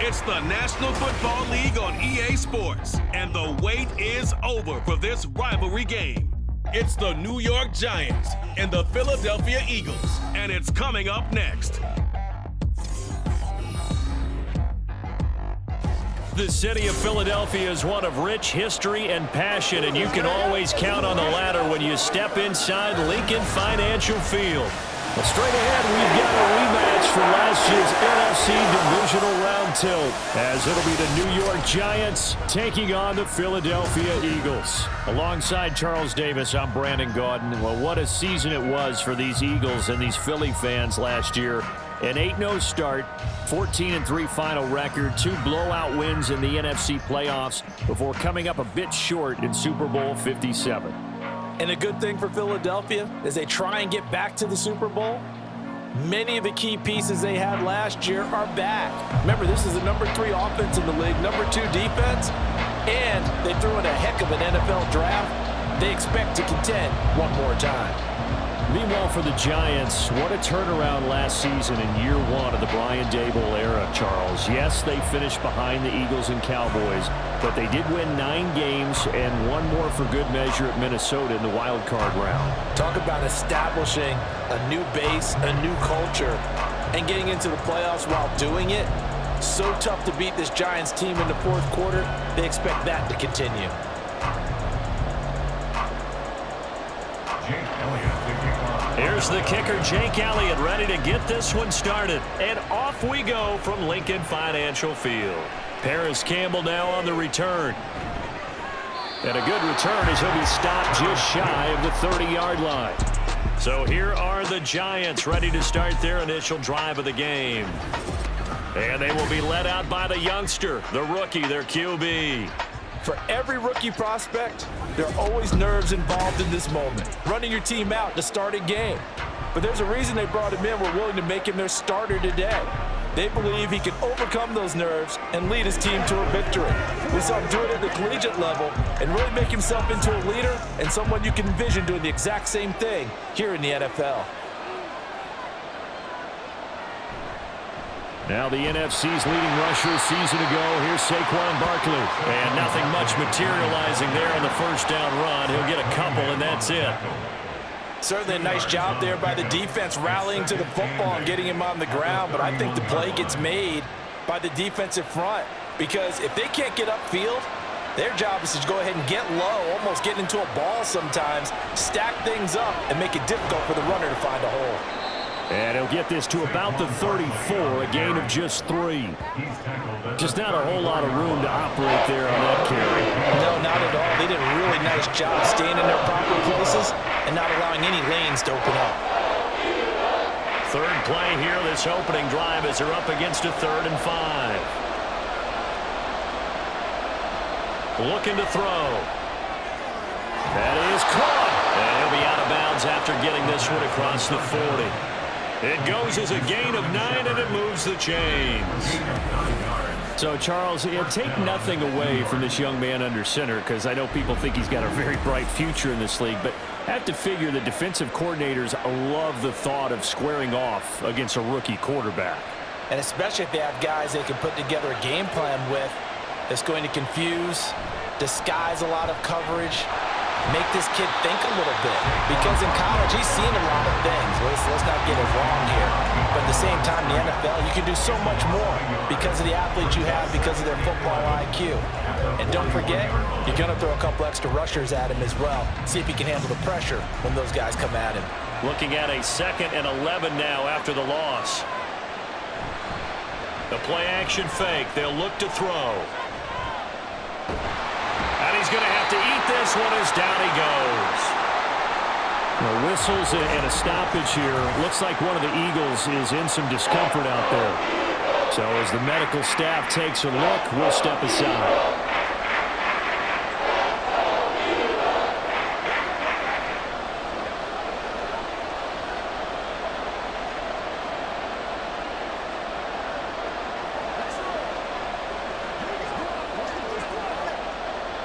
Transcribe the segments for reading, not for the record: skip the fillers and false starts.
It's the National Football League on EA Sports, and the wait is over for this rivalry game. It's the New York Giants and the Philadelphia Eagles, and it's coming up next. The city of Philadelphia is one of rich history and passion, and you can always count on the latter when you step inside Lincoln Financial Field. Well, straight ahead, we've got a rematch for last year's NFC Divisional Round tilt, as it'll be the New York Giants taking on the Philadelphia Eagles. Alongside Charles Davis, I'm Brandon Gaudin. Well, what a season it was for these Eagles and these Philly fans last year. An 8-0 start, 14-3 final record, 2 blowout wins in the NFC playoffs before coming up a bit short in Super Bowl 57. And a good thing for Philadelphia is they try and get back to the Super Bowl. Many of the key pieces they had last year are back. Remember, this is the number 3 offense in the league, number 2 defense, and they threw in a heck of an NFL draft. They expect to contend one more time. Meanwhile, for the Giants, what a turnaround last season in year 1 of the Brian Daboll era, Charles. Yes, they finished behind the Eagles and Cowboys, but they did win 9 games and 1 more for good measure at Minnesota in the wild card round. Talk about establishing a new base, a new culture, and getting into the playoffs while doing it. So tough to beat this Giants team in the 4th quarter. They expect that to continue. Here's the kicker, Jake Elliott, ready to get this one started. And off we go from Lincoln Financial Field. Paris Campbell now on the return. And a good return as he'll be stopped just shy of the 30-yard line. So here are the Giants ready to start their initial drive of the game. And they will be led out by the youngster, the rookie, their QB. For every rookie prospect, there are always nerves involved in this moment. Running your team out to start a game. But there's a reason they brought him in. We're willing to make him their starter today. They believe he can overcome those nerves and lead his team to a victory. We saw him do it at the collegiate level and really make himself into a leader and someone you can envision doing the exact same thing here in the NFL. Now the NFC's leading rusher a season ago. Here's Saquon Barkley. And nothing much materializing there on the first down run. He'll get a couple, and that's it. Certainly a nice job there by the defense rallying to the football and getting him on the ground. But I think the play gets made by the defensive front. Because if they can't get upfield, their job is to go ahead and get low, almost get into a ball sometimes, stack things up, and make it difficult for the runner to find a hole. And he'll get this to about the 34, a gain of just 3. Just not a whole lot of room to operate there on that carry. No, not at all. They did a really nice job staying in their proper places and not allowing any lanes to open up. Third play here, this opening drive, as they're up against a 3rd and 5. Looking to throw. That is caught. And he'll be out of bounds after getting this one across the 40. It goes as a gain of 9, and it moves the chains. So, Charles, take nothing away from this young man under center, because I know people think he's got a very bright future in this league, but I have to figure the defensive coordinators love the thought of squaring off against a rookie quarterback. And especially if they have guys they can put together a game plan with that's going to confuse, disguise a lot of coverage, make this kid think a little bit. Because in college, he's seen a lot of things. Let's not get it wrong here. But at the same time, in the NFL, you can do so much more because of the athletes you have, because of their football IQ. And don't forget, you're going to throw a couple extra rushers at him as well. See if he can handle the pressure when those guys come at him. Looking at a 2nd and 11 now after the loss. The play action fake. They'll look to throw. And he's going to have to eat this one as down he goes. The whistles and a stoppage here. Looks like one of the Eagles is in some discomfort out there. So as the medical staff takes a look, we'll step aside.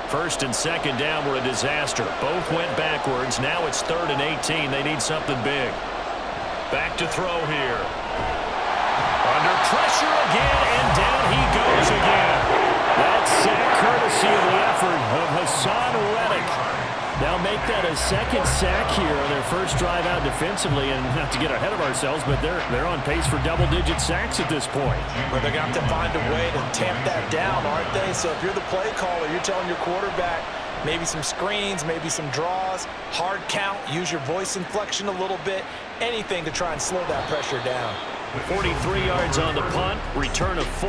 First and 2nd down were a disaster. Both went backwards. Now it's 3rd and 18. They need something big. Back to throw here. Under pressure again, and down he goes. Now make that a second sack here on their first drive out defensively, and not to get ahead of ourselves, but they're on pace for double-digit sacks at this point. But they're going to have to find a way to tamp that down, aren't they? So if you're the play caller, you're telling your quarterback maybe some screens, maybe some draws, hard count, use your voice inflection a little bit, anything to try and slow that pressure down. 43 yards on the punt, return of 4,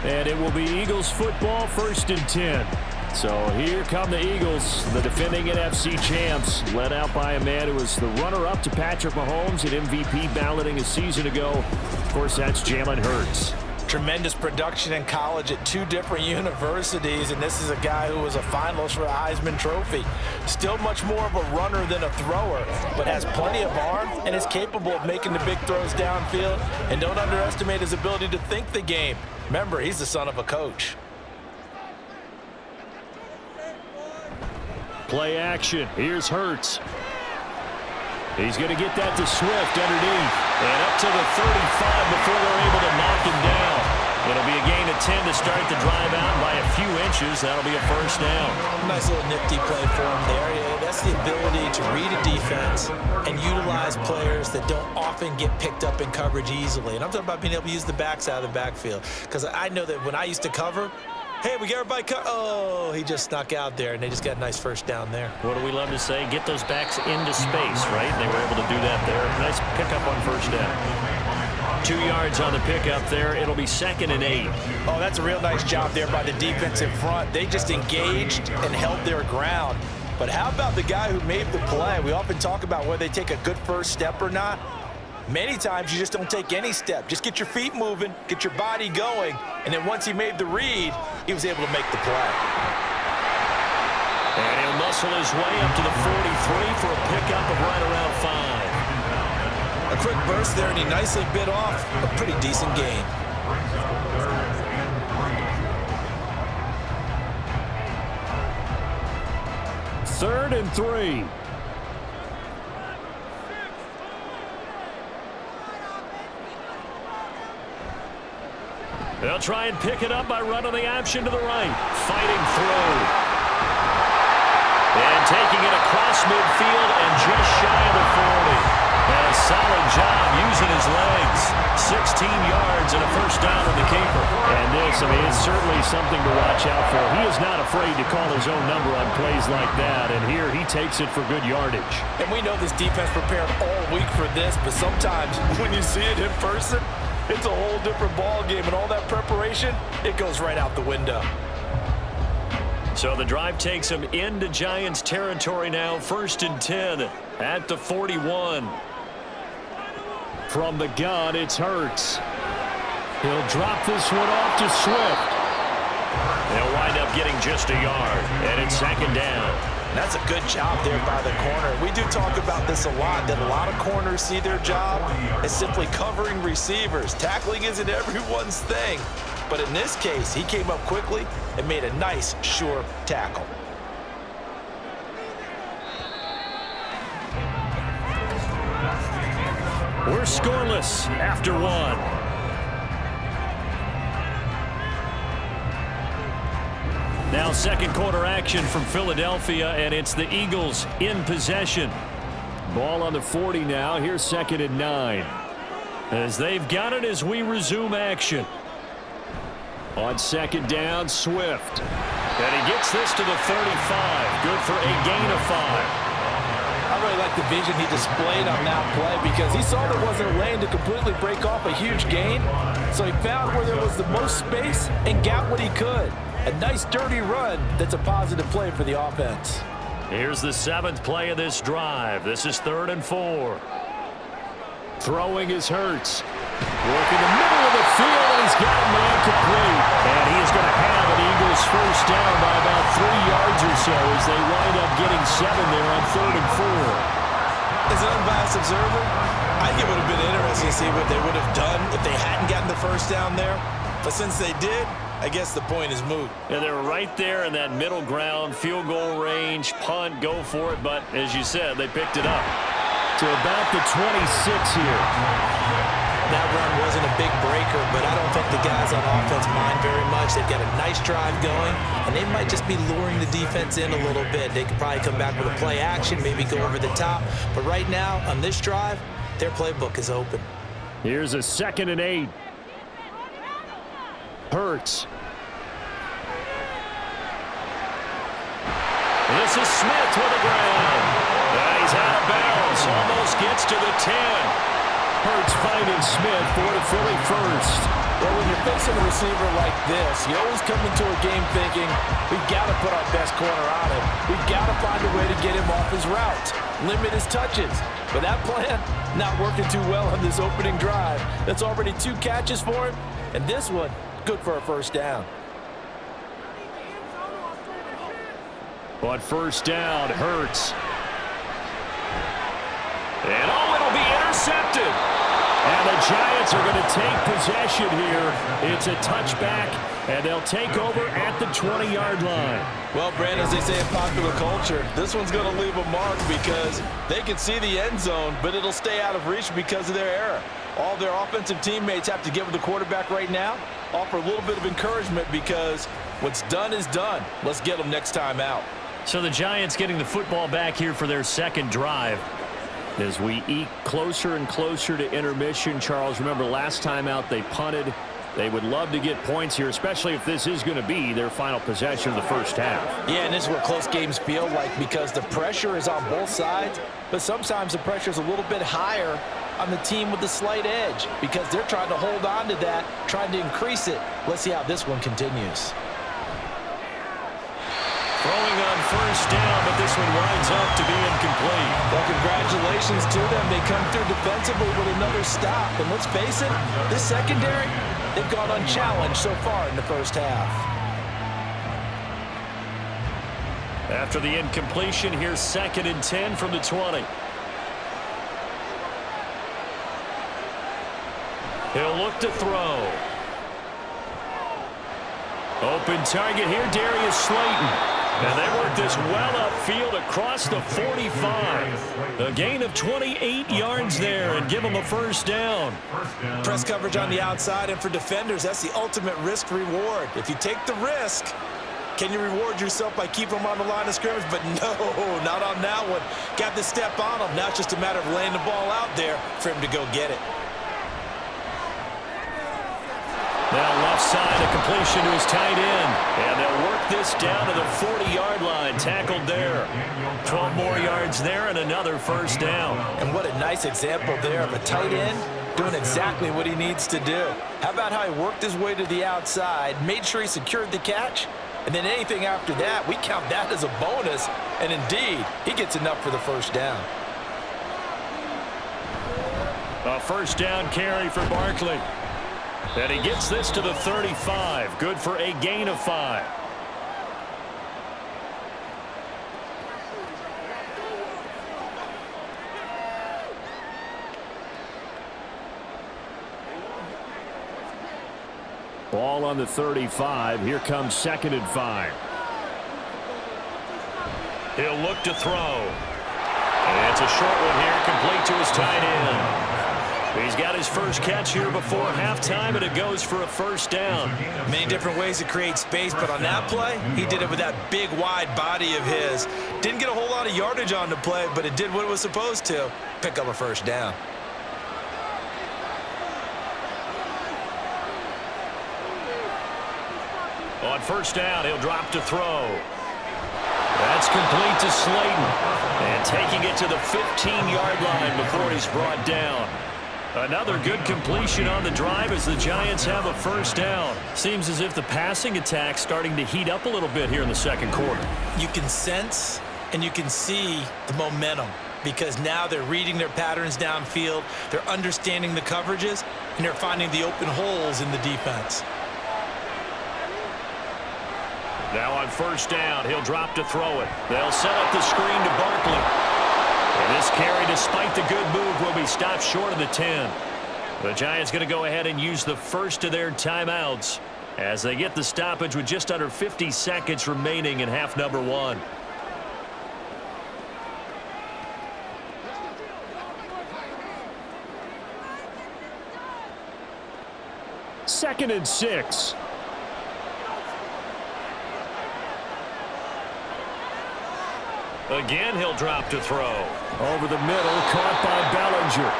and it will be Eagles football, 1st and 10. So here come the Eagles, the defending NFC champs, led out by a man who was the runner-up to Patrick Mahomes at MVP balloting a season ago. Of course, that's Jalen Hurts. Tremendous production in college at 2 different universities, and this is a guy who was a finalist for a Heisman Trophy. Still much more of a runner than a thrower, but has plenty of arm and is capable of making the big throws downfield. And don't underestimate his ability to think the game. Remember, he's the son of a coach. Play action. Here's Hurts. He's going to get that to Swift underneath. And up to the 35 before they're able to knock him down. It'll be a gain of 10 to start the drive out by a few inches. That'll be a first down. Nice little nifty play for him there. Yeah, that's the ability to read a defense and utilize players that don't often get picked up in coverage easily. And I'm talking about being able to use the backs out of the backfield. Because I know that when I used to cover, hey, we got everybody cut. Oh, he just snuck out there, and they just got a nice first down there. What do we love to say? Get those backs into space, right? They were able to do that there. Nice pickup on first down. 2 yards on the pickup there. It'll be 2nd and 8. Oh, that's a real nice job there by the defense in front. They just engaged and held their ground. But how about the guy who made the play? We often talk about whether they take a good first step or not. Many times you just don't take any step. Just get your feet moving, get your body going, and then once he made the read, he was able to make the play. And he'll muscle his way up to the 43 for a pickup of right around 5. A quick burst there, and he nicely bit off a pretty decent gain. Third and 3. They'll try and pick it up by running the option to the right. Fighting through. And taking it across midfield and just shy of the 40. And a solid job using his legs. 16 yards and a first down on the keeper. And this, I mean, it's certainly something to watch out for. He is not afraid to call his own number on plays like that. And here he takes it for good yardage. And we know this defense prepared all week for this, but sometimes when you see it in person, it's a whole different ball game, and all that preparation, it goes right out the window. So the drive takes him into Giants territory now. 1st and 10 at the 41. From the gun, it's Hurts. He'll drop this one off to Swift. They'll wind up getting just a yard, and it's 2nd down. That's a good job there by the corner. We do talk about this a lot, that a lot of corners see their job as simply covering receivers. Tackling isn't everyone's thing. But in this case, he came up quickly and made a nice, sure tackle. We're scoreless after 1. Now 2nd quarter action from Philadelphia, and it's the Eagles in possession. Ball on the 40 now. Here's 2nd and 9. As they've got it as we resume action. On 2nd down, Swift. And he gets this to the 35. Good for a gain of 5. I really like the vision he displayed on that play because he saw there wasn't a lane to completely break off a huge gain. So he found where there was the most space and got what he could. A nice dirty run that's a positive play for the offense. Here's the 7th play of this drive. This is 3rd and 4. Throwing is Hurts. Working the middle of the field, and he's got a man complete. And he is going to have an Eagles first down by about 3 yards or so as they wind up getting 7 there on 3rd and 4. As an unbiased observer, I think it would have been interesting to see what they would have done if they hadn't gotten the first down there. But since they did, I guess the point is moot. Yeah, they were right there in that middle ground, field goal range, punt, go for it. But as you said, they picked it up to about the 26 here. That run wasn't a big breaker, but I don't think the guys on offense mind very much. They've got a nice drive going, and they might just be luring the defense in a little bit. They could probably come back with a play action, maybe go over the top. But right now, on this drive, their playbook is open. Here's a 2nd and 8. Hurts. This is Smith with the ground. He's out of bounds. Almost gets to the 10. Hurts finding Smith for the Philly first. Well, when you're facing a receiver like this, you always come into a game thinking, we've got to put our best corner on him. We've got to find a way to get him off his route, limit his touches. But that plan, not working too well on this opening drive. That's already 2 catches for him, and this one, good for a first down. On first down, Hurts. And it'll be intercepted. And the Giants are going to take possession here. It's a touchback, and they'll take over at the 20-yard line. Well, Brandon, as they say in popular culture, this one's going to leave a mark because they can see the end zone, but it'll stay out of reach because of their error. All their offensive teammates have to give the quarterback right now, offer a little bit of encouragement because what's done is done. Let's get them next time out. So the Giants getting the football back here for their 2nd drive. As we eke closer and closer to intermission, Charles, remember last time out they punted. They would love to get points here, especially if this is going to be their final possession of the first half. Yeah, and this is what close games feel like because the pressure is on both sides, but sometimes the pressure is a little bit higher on the team with the slight edge because they're trying to hold on to that, trying to increase it. Let's see how this one continues. Throwing on first down, but this one winds up to be incomplete. Well, congratulations to them. They come through defensively with another stop. And let's face it, this secondary, they've gone unchallenged so far in the first half. After the incompletion, here's 2nd and 10 from the 20. He'll look to throw. Open target here, Darius Slayton. And they work this well upfield across the 45. A gain of 28 yards there and give them a first down. Press coverage on the outside, and for defenders, that's the ultimate risk reward. If you take the risk, can you reward yourself by keeping them on the line of scrimmage? But no, not on that one. Got the step on them. Now it's just a matter of laying the ball out there for him to go get it. Now left side, a completion to his tight end. And they'll work this down to the 40-yard line. Tackled there. 12 more yards there and another first down. And what a nice example there of a tight end doing exactly what he needs to do. How about how he worked his way to the outside, made sure he secured the catch, and then anything after that, we count that as a bonus. And indeed, he gets enough for the first down. A first down carry for Barkley. And he gets this to the 35. Good for a gain of 5. Ball on the 35. Here comes 2nd and 5. He'll look to throw. And it's a short one here, complete to his tight end. He's got his first catch here before halftime, and it goes for a first down. Many different ways to create space, but on that play, he did it with that big, wide body of his. Didn't get a whole lot of yardage on the play, but it did what it was supposed to, pick up a first down. On first down, he'll drop to throw. That's complete to Slayton. And taking it to the 15-yard line before he's brought down. Another good completion on the drive as the Giants have a first down. Seems as if the passing attack's starting to heat up a little bit here in the second quarter. You can sense and you can see the momentum because now they're reading their patterns downfield, they're understanding the coverages, and they're finding the open holes in the defense. Now on first down, he'll drop to throw it. They'll set up the screen to Barkley. And this carry, despite the good move, will be stopped short of the 10. The Giants going to go ahead and use the first of their timeouts as they get the stoppage with just under 50 seconds remaining in half number 1. 2nd and 6. Again, he'll drop to throw. Over the middle, caught by Bellinger.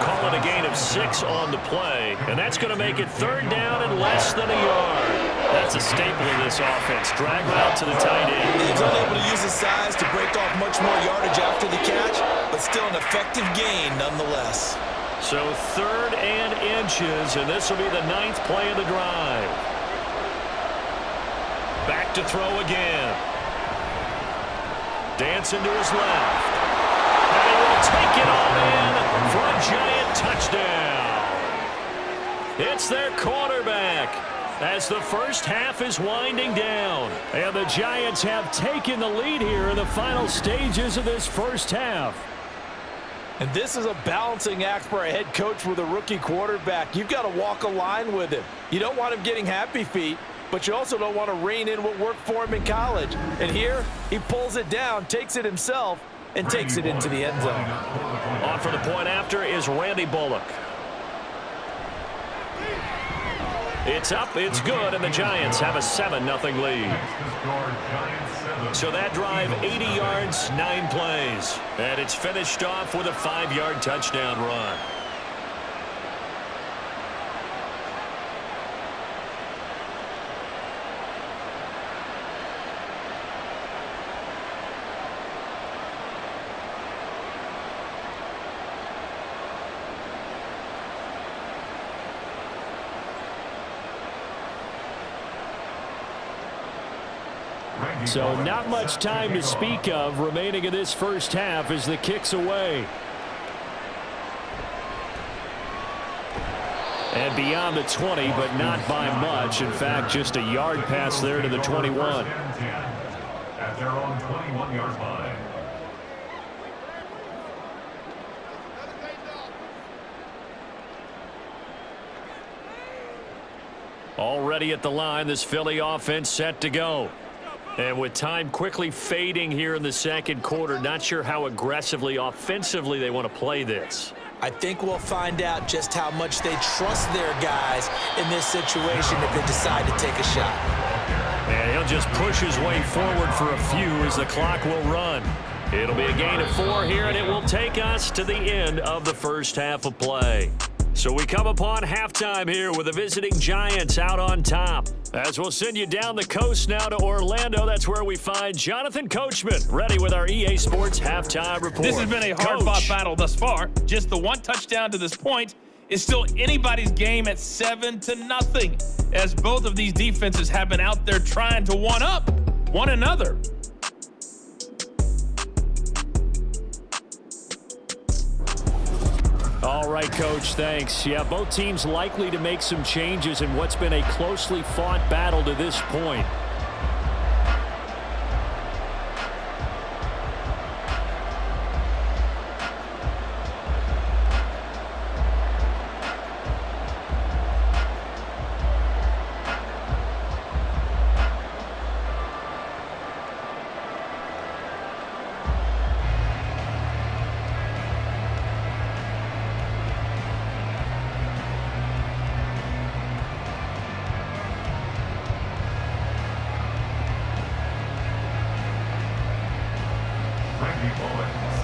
Call it a gain of 6 on the play, and that's going to make it 3rd down and less than a yard. That's a staple of this offense. Drag route to the tight end. He's unable to use his size to break off much more yardage after the catch, but still an effective gain nonetheless. So 3rd and inches, and this will be the 9th play of the drive. Back to throw again. Dancing to his left. And he will take it all in for a giant touchdown. It's their quarterback as the first half is winding down. And the Giants have taken the lead here in the final stages of this first half. And this is a balancing act for a head coach with a rookie quarterback. You've got to walk a line with him. You don't want him getting happy feet, but you also don't want to rein in what worked for him in college. And here, he pulls it down, takes it himself, and takes it into the end zone. On for the point after is Randy Bullock. It's up, it's good, and the Giants have a 7-0 lead. So that drive, 80 yards, 9 plays. And it's finished off with a 5-yard touchdown run. So not much time to speak of remaining in this first half as the kick's away. And beyond the 20, but not by much. In fact, just a yard pass there to the 21. At their own 21-yard line. Already at the line, this Philly offense set to go. And with time quickly fading here in the second quarter, not sure how aggressively, offensively they want to play this. I think we'll find out just how much they trust their guys in this situation if they decide to take a shot. And he'll just push his way forward for a few as the clock will run. It'll be a gain of 4 here, and it will take us to the end of the first half of play. So we come upon halftime here with the visiting Giants out on top. As we'll send you down the coast now to Orlando, that's where we find Jonathan Coachman, ready with our EA Sports halftime report. This has been a hard-fought battle thus far. Just the one touchdown to this point is still anybody's game at 7-0, as both of these defenses have been out there trying to one-up one another. All right, Coach, thanks. Yeah, both teams likely to make some changes in what's been a closely fought battle to this point.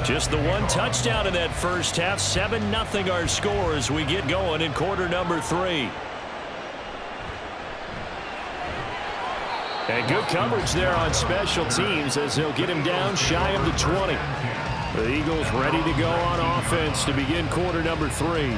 Just the one touchdown in that first half. 7-0 our score as we get going in quarter number 3. And good coverage there on special teams as they'll get him down shy of the 20. The Eagles ready to go on offense to begin quarter number 3.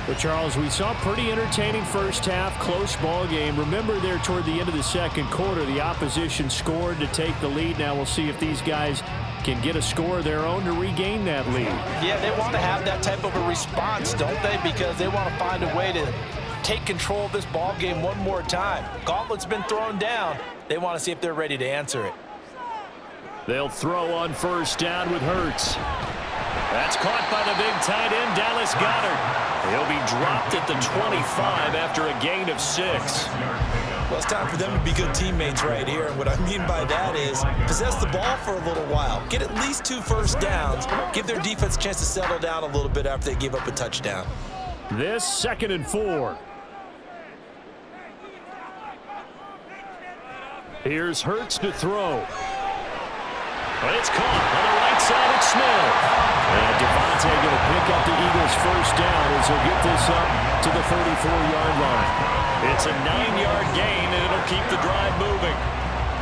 But, Charles, we saw a pretty entertaining first half, close ball game. Remember there toward the end of the second quarter, the opposition scored to take the lead. Now we'll see if these guys can get a score of their own to regain that lead. Yeah, they want to have that type of a response, don't they? Because they want to find a way to take control of this ball game one more time. Gauntlet's been thrown down. They want to see if they're ready to answer it. They'll throw on first down with Hurts. That's caught by the big tight end, Dallas Goedert. He'll be dropped at the 25 after a gain of 6. Well, it's time for them to be good teammates right here. And what I mean by that is possess the ball for a little while. Get at least 2 first downs. Give their defense a chance to settle down a little bit after they give up a touchdown. This 2nd and 4. Here's Hurts to throw. But it's caught on the right side of Smith. And Devontae going to pick up the Eagles' first down as he'll get this up to the 34-yard line. It's a 9-yard gain, and it'll keep the drive moving.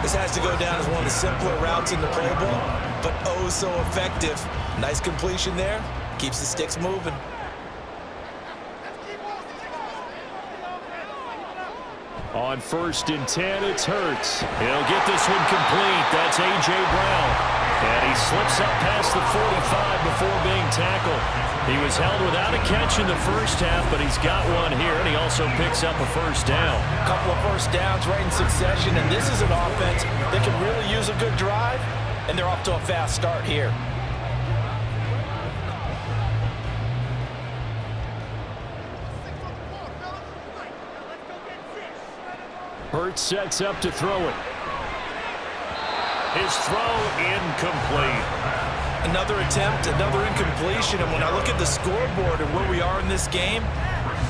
This has to go down as one of the simpler routes in the play ball, but oh so effective. Nice completion there. Keeps the sticks moving. On 1st and 10, it's Hurts. He'll get this one complete. That's A.J. Brown. And he slips up past the 45 before being tackled. He was held without a catch in the first half, but he's got one here, and he also picks up a first down. A couple of first downs right in succession, and this is an offense that can really use a good drive, and they're off to a fast start here. Hurts sets up to throw it. His throw incomplete. Another attempt, another incompletion, and when I look at the scoreboard and where we are in this game,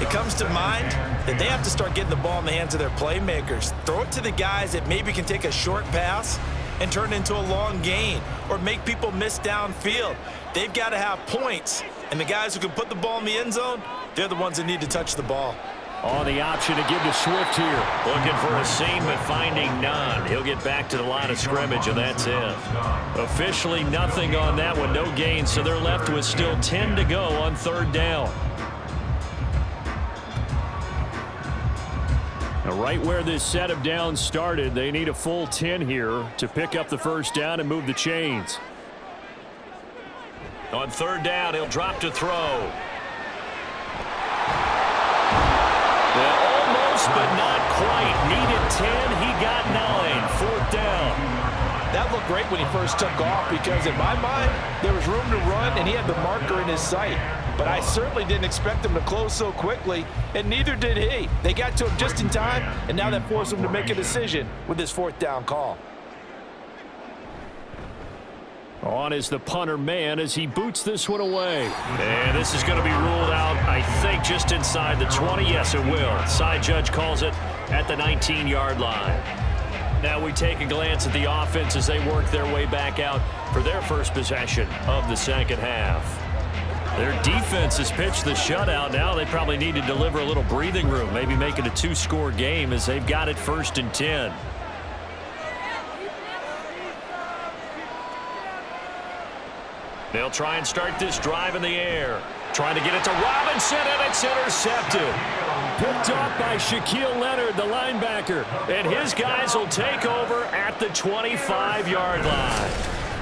it comes to mind that they have to start getting the ball in the hands of their playmakers. Throw it to the guys that maybe can take a short pass and turn it into a long gain or make people miss downfield. They've got to have points, and the guys who can put the ball in the end zone, they're the ones that need to touch the ball. On the option to give to Swift here. Looking for a seam, but finding none. He'll get back to the line of scrimmage, and that's it. Officially nothing on that one, no gain, so they're left with still 10 to go on 3rd down. Now, right where this set of downs started, they need a full 10 here to pick up the first down and move the chains. On 3rd down, he'll drop to throw. Almost, but not quite. Needed 10. He got 9. 4th down. That looked great when he first took off because, in my mind, there was room to run, and he had the marker in his sight. But I certainly didn't expect him to close so quickly, and neither did he. They got to him just in time, and now that forced him to make a decision with this 4th down call. On is the punter man as he boots this one away. And this is going to be ruled out, I think, just inside the 20. Yes, it will. Side judge calls it at the 19-yard line. Now we take a glance at the offense as they work their way back out for their first possession of the second half. Their defense has pitched the shutout. Now they probably need to deliver a little breathing room, maybe make it a 2-score game as they've got it 1st and 10. They'll try and start this drive in the air. Trying to get it to Robinson, and it's intercepted. Picked off by Shaquille Leonard, the linebacker. And his guys will take over at the 25-yard line.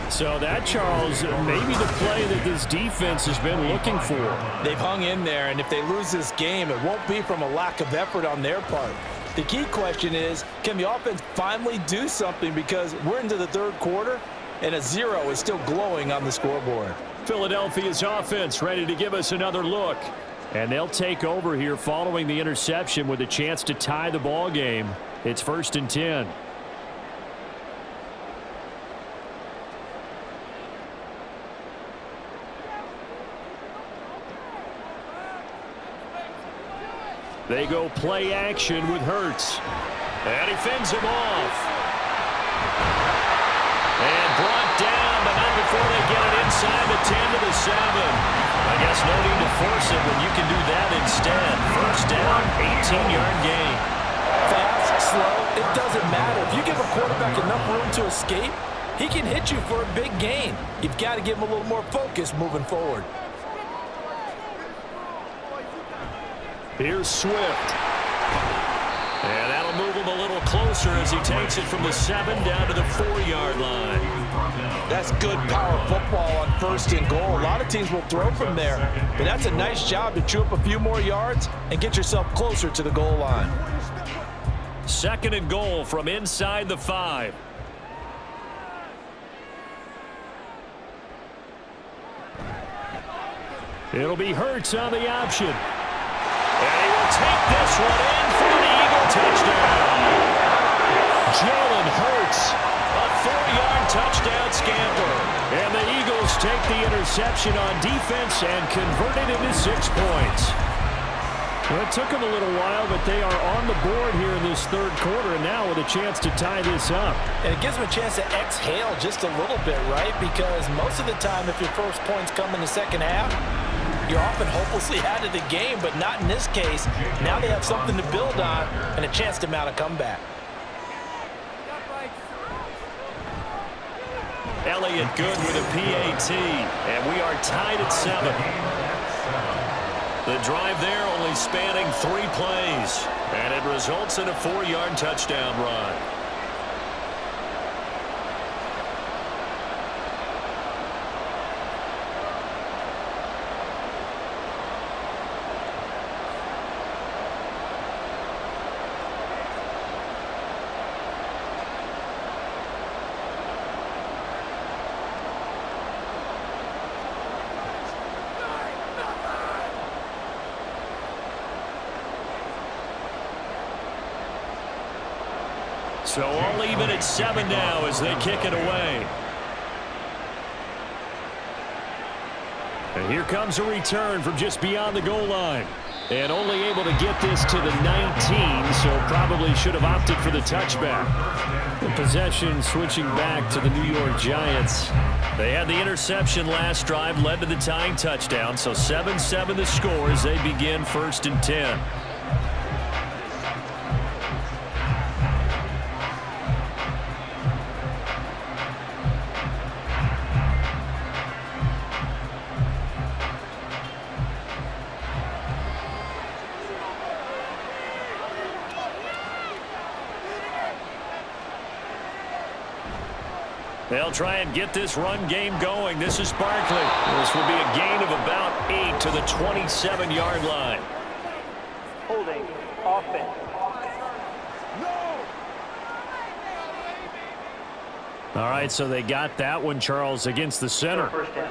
So that, Charles, maybe the play that this defense has been looking for. They've hung in there, and if they lose this game, it won't be from a lack of effort on their part. The key question is, can the offense finally do something, because we're into the 3rd quarter, and a 0 is still glowing on the scoreboard. Philadelphia's offense ready to give us another look. And they'll take over here following the interception with a chance to tie the ball game. It's 1st and 10. They go play action with Hurts. And he fends him off. And brought down, but not before they get it inside the 10 to the 7. I guess no need to force it when you can do that instead. 1st down, 18-yard gain. Fast, slow, it doesn't matter. If you give a quarterback enough room to escape, he can hit you for a big gain. You've got to give him a little more focus moving forward. Here's Swift. And that'll move him a little closer as he takes it from the 7 down to the 4-yard line. That's good power football on 1st and goal. A lot of teams will throw from there, but that's a nice job to chew up a few more yards and get yourself closer to the goal line. 2nd and goal from inside the 5. It'll be Hurts on the option. And he will take this one in for the Eagle touchdown. Jalen Hurts, a 4-yard touchdown scamper. And the Eagles take the interception on defense and convert it into 6 points. Well, it took them a little while, but they are on the board here in this third quarter, and now with a chance to tie this up. And it gives them a chance to exhale just a little bit, right? Because most of the time, if your first points come in the second half, you're often hopelessly out of the game, but not in this case. Now they have something to build on and a chance to mount a comeback. Elliott good with a PAT, and we are tied at 7. The drive there only spanning 3 plays, and it results in a 4-yard touchdown run. So all even at 7 now as they kick it away. And here comes a return from just beyond the goal line. And only able to get this to the 19, so probably should have opted for the touchback. The possession switching back to the New York Giants. They had the interception last drive, led to the tying touchdown, so 7-7 the score as they begin 1st and 10. They'll try and get this run game going. This is Barkley. This will be a gain of about 8 to the 27-yard line. Holding offense. All right, so they got that one, Charles, against the center.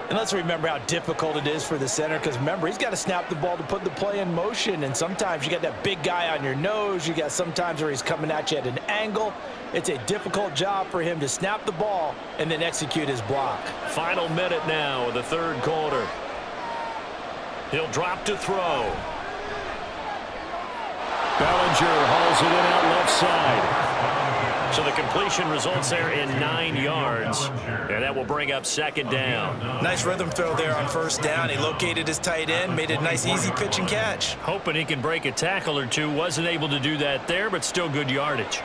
And let's remember how difficult it is for the center, because remember, he's got to snap the ball to put the play in motion, and sometimes you got that big guy on your nose. You got sometimes where he's coming at you at an angle. It's a difficult job for him to snap the ball and then execute his block. Final minute now of the third quarter. He'll drop to throw. Bellinger hauls it in out left side. So the completion results there in 9 yards, and that will bring up 2nd down. Nice rhythm throw there on 1st down. He located his tight end, made it a nice easy pitch and catch. Hoping he can break a tackle or two. Wasn't able to do that there, but still good yardage.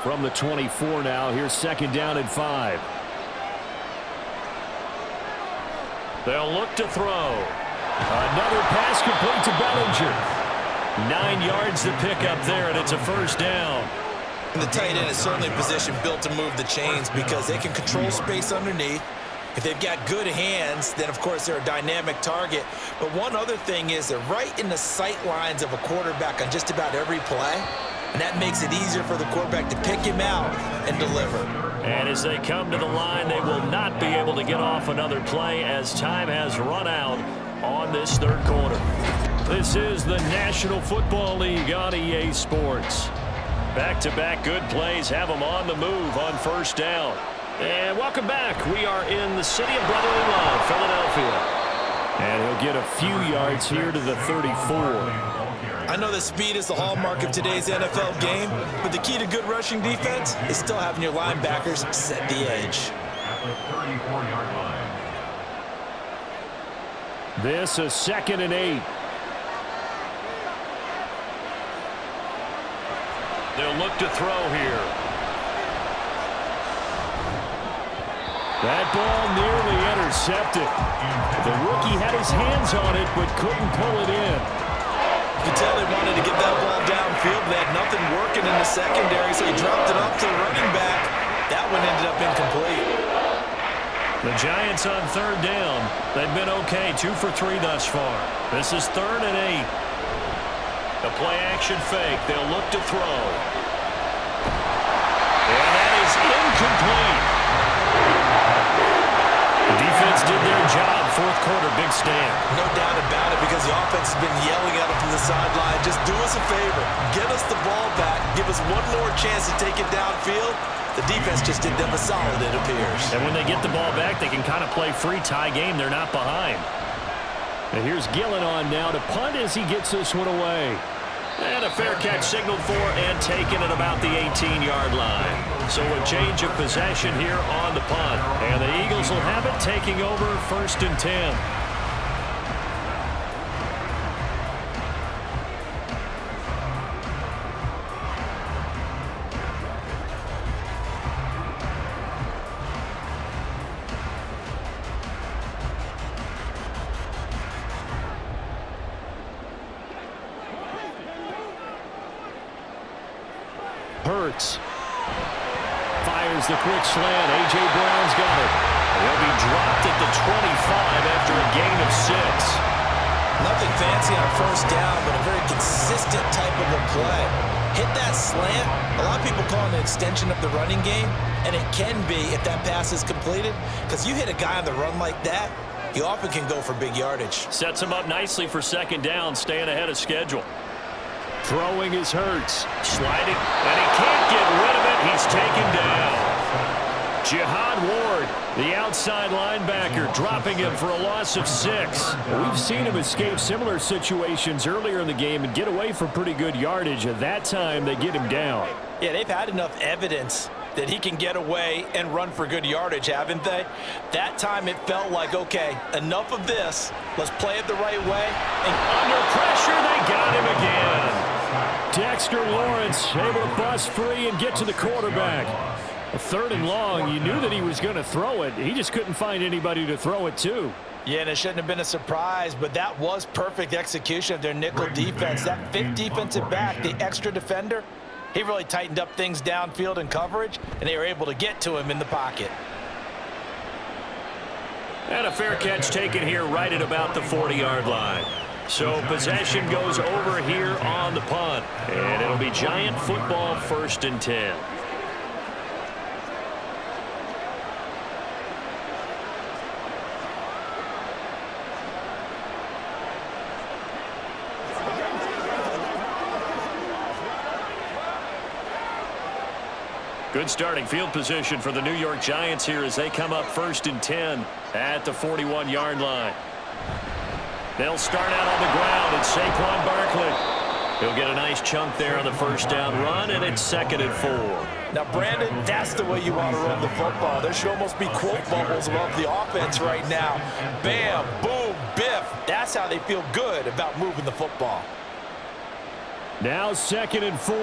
From the 24 now, here's 2nd down and 5. They'll look to throw. Another pass complete to Bellinger. 9 yards to pick up there, and it's a 1st down. And the tight end is certainly a position built to move the chains because they can control space underneath. If they've got good hands, then of course they're a dynamic target. But one other thing is they're right in the sight lines of a quarterback on just about every play. And that makes it easier for the quarterback to pick him out and deliver. And as they come to the line, they will not be able to get off another play as time has run out on this third quarter. This is the National Football League on EA Sports. Back-to-back good plays have them on the move on 1st down. And welcome back. We are in the city of brotherly love, Philadelphia. And he'll get a few yards here to the 34. I know that speed is the hallmark of today's NFL game, but the key to good rushing defense is still having your linebackers set the edge. At the 34-yard line. This is 2nd and 8. They'll look to throw here. That ball nearly intercepted. The rookie had his hands on it, but couldn't pull it in. You can tell they wanted to get that ball downfield. They had nothing working in the secondary, so he dropped it off to the running back. That one ended up incomplete. The Giants on 3rd down. They've been okay, 2 for 3 thus far. This is 3rd and 8. The play-action fake. They'll look to throw. And that is incomplete. The defense did their job. 4th quarter, big stand. No doubt about it, because the offense has been yelling at him from the sideline. Just do us a favor. Get us the ball back. Give us one more chance to take it downfield. The defense just did them a solid, it appears. And when they get the ball back, they can kind of play free tie game. They're not behind. And here's Gillen on now to punt as he gets this one away. And a fair catch signaled for and taken at about the 18-yard line. So a change of possession here on the punt. And the Eagles will have it, taking over 1st and 10. Hurts fires the quick slant. A.J. Brown's got it. He'll be dropped at the 25 after a gain of 6. Nothing fancy on 1st down, but a very consistent type of a play. Hit that slant. A lot of people call it an extension of the running game, and it can be if that pass is completed, because you hit a guy on the run like that, you often can go for big yardage. Sets him up nicely for 2nd down, staying ahead of schedule. Throwing is Hurts. Sliding, and he can't get rid of it. He's taken down. Jihad Ward, the outside linebacker, dropping him for a loss of 6. We've seen him escape similar situations earlier in the game and get away for pretty good yardage. At that time, they get him down. Yeah, they've had enough evidence that he can get away and run for good yardage, haven't they? That time it felt like, okay, enough of this. Let's play it the right way. And under pressure, they got him again. Dexter Lawrence able to bust free and get to the quarterback. A 3rd and long, you knew that he was going to throw it. He just couldn't find anybody to throw it to. Yeah, and it shouldn't have been a surprise, but that was perfect execution of their nickel defense. That 5th defensive back, the extra defender, he really tightened up things downfield in coverage, and they were able to get to him in the pocket. And a fair catch taken here right at about the 40-yard line. So possession goes over here on the punt. And it'll be Giant football 1st and 10. Good starting field position for the New York Giants here as they come up 1st and 10 at the 41-yard line. They'll start out on the ground. It's Saquon Barkley. He'll get a nice chunk there on the 1st down run, and it's 2nd and 4. Now, Brandon, that's the way you want to run the football. There should almost be quote bubbles above the offense right now. Bam, boom, biff. That's how they feel good about moving the football. Now 2nd and 4.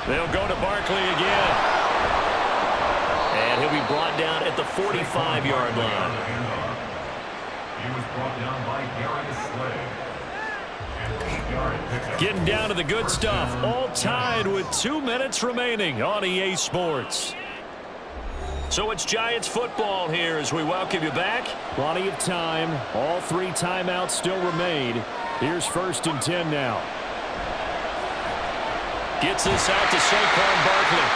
They'll go to Barkley again. And he'll be brought down at the 45-yard line. He was brought down by Slay. Getting down to the good stuff. All tied with 2 minutes remaining on EA Sports. So it's Giants football here as we welcome you back. Plenty of time. All 3 timeouts still remain. Here's 1st and 10 now. Gets this out to Saquon Barkley.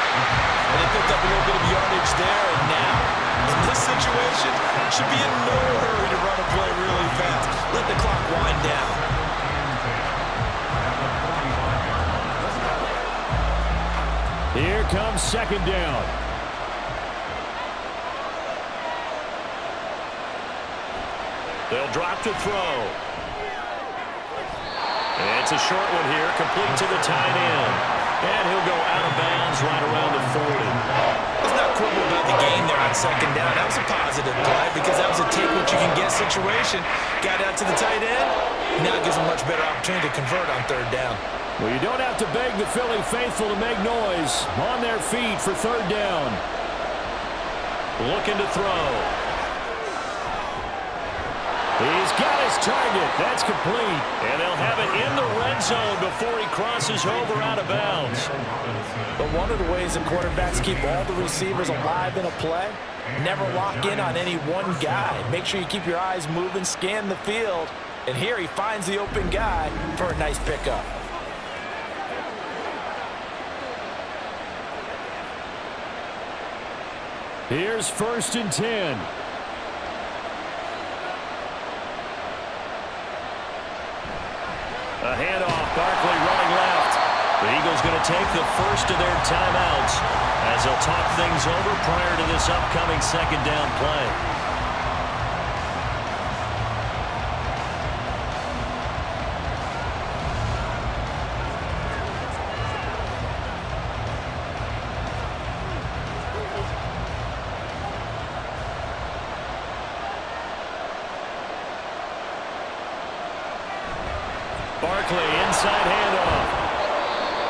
And they picked up a little bit of yardage there, and now, in this situation, should be in no hurry to run a play really fast. Let the clock wind down. Here comes 2nd down. They'll drop to throw. And it's a short one here, complete to the tight end. And he'll go out of bounds right around the 40. Let's not quibble about the game there on 2nd down. That was a positive play because that was a take-what-you-can-get situation. Got out to the tight end. Now it gives them a much better opportunity to convert on 3rd down. Well, you don't have to beg the Philly faithful to make noise. On their feet for 3rd down. Looking to throw. He's got his target. That's complete. And they'll have it in the red zone before he crosses over out of bounds. But one of the ways that quarterbacks keep all the receivers alive in a play, never lock in on any one guy. Make sure you keep your eyes moving, scan the field. And here he finds the open guy for a nice pickup. Here's 1st and 10. A handoff, Barkley running left. The Eagles going to take the first of their timeouts as they'll talk things over prior to this upcoming second down play. Barkley, inside handoff.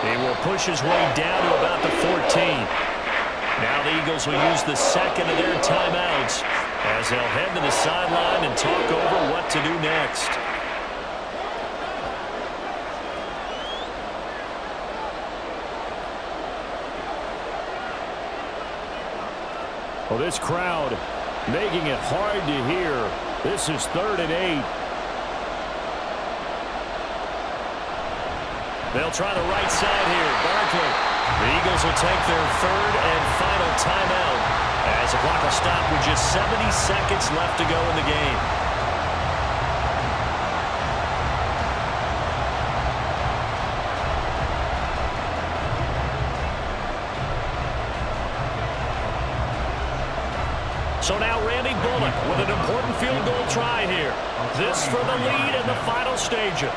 He will push his way down to about the 14. Now the Eagles will use the second of their timeouts as they'll head to the sideline and talk over what to do next. Well, this crowd making it hard to hear. This is 3rd and 8. They'll try the right side here. Barkley. The Eagles will take their 3rd and final timeout as the clock will stop with just 70 seconds left to go in the game. So now Randy Bullock with an important field goal try here. This for the lead in the final stages.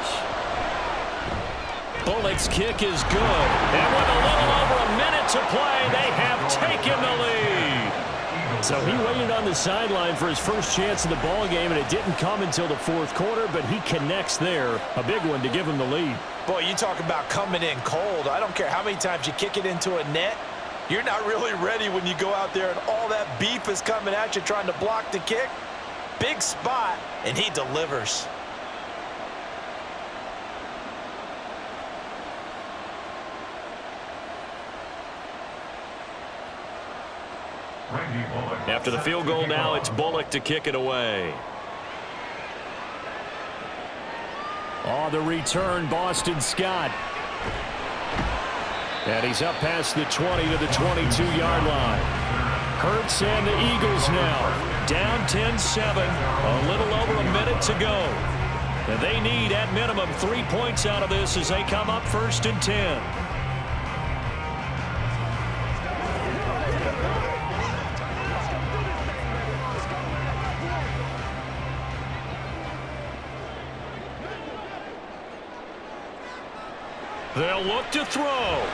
Bullock's kick is good. And with a little over a minute to play, they have taken the lead. So he waited on the sideline for his first chance in the ball game, and it didn't come until the 4th quarter, but he connects there. A big one to give him the lead. Boy, you talk about coming in cold. I don't care how many times you kick it into a net. You're not really ready when you go out there and all that beef is coming at you trying to block the kick. Big spot, and he delivers. After the field goal now, it's Bullock to kick it away. On the return, Boston Scott. And he's up past the 20 to the 22-yard line. Hurts and the Eagles now down 10-7. A little over a minute to go. And they need, at minimum, 3 points out of this as they come up 1st and 10. They'll look to throw.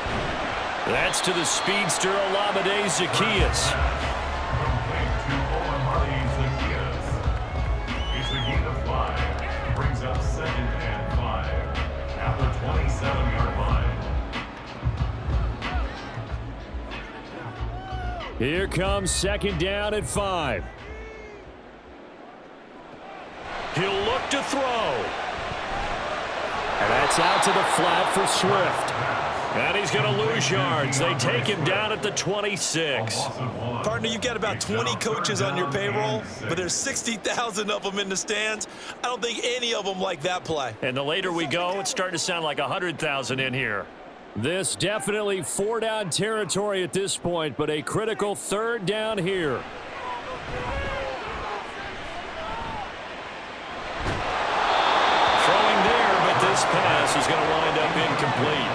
That's to the speedster, Olamide Zaccheaus. It's a gain of 5. Brings up 2nd and 5 at the 27-yard line. Here comes 2nd down at 5. He'll look to throw. And that's out to the flat for Swift. And he's going to lose yards. They take him down at the 26. Partner, you've got about 20 coaches on your payroll, but there's 60,000 of them in the stands. I don't think any of them like that play. And the later we go, it's starting to sound like 100,000 in here. This definitely 4-down territory at this point, but a critical 3rd down here. This pass is going to wind up incomplete.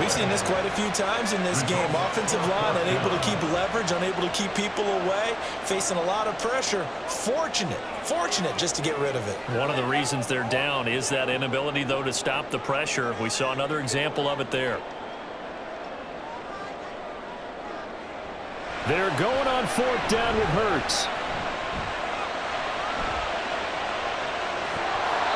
We've seen this quite a few times in this game. Offensive line unable to keep leverage, unable to keep people away, facing a lot of pressure. Fortunate just to get rid of it. One of the reasons they're down is that inability, though, to stop the pressure. We saw another example of it there. They're going on 4th down with Hurts.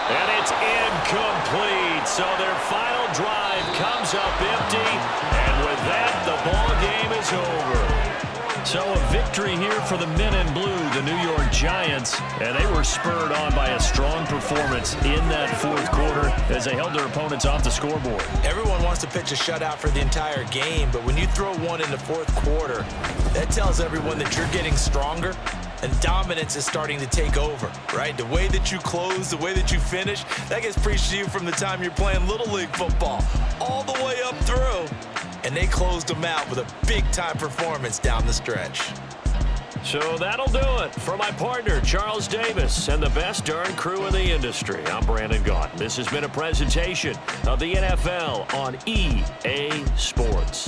And it's incomplete. So their final drive comes up empty. And with that, the ball game is over. So a victory here for the men in blue, the New York Giants. And they were spurred on by a strong performance in that 4th quarter as they held their opponents off the scoreboard. Everyone wants to pitch a shutout for the entire game, but when you throw one in the 4th quarter, that tells everyone that you're getting stronger. And dominance is starting to take over, right? The way that you close, the way that you finish, that gets preached to you from the time you're playing Little League football all the way up through. And they closed them out with a big-time performance down the stretch. So that'll do it. For my partner, Charles Davis, and the best darn crew in the industry, I'm Brandon Gaudin. This has been a presentation of the NFL on EA Sports.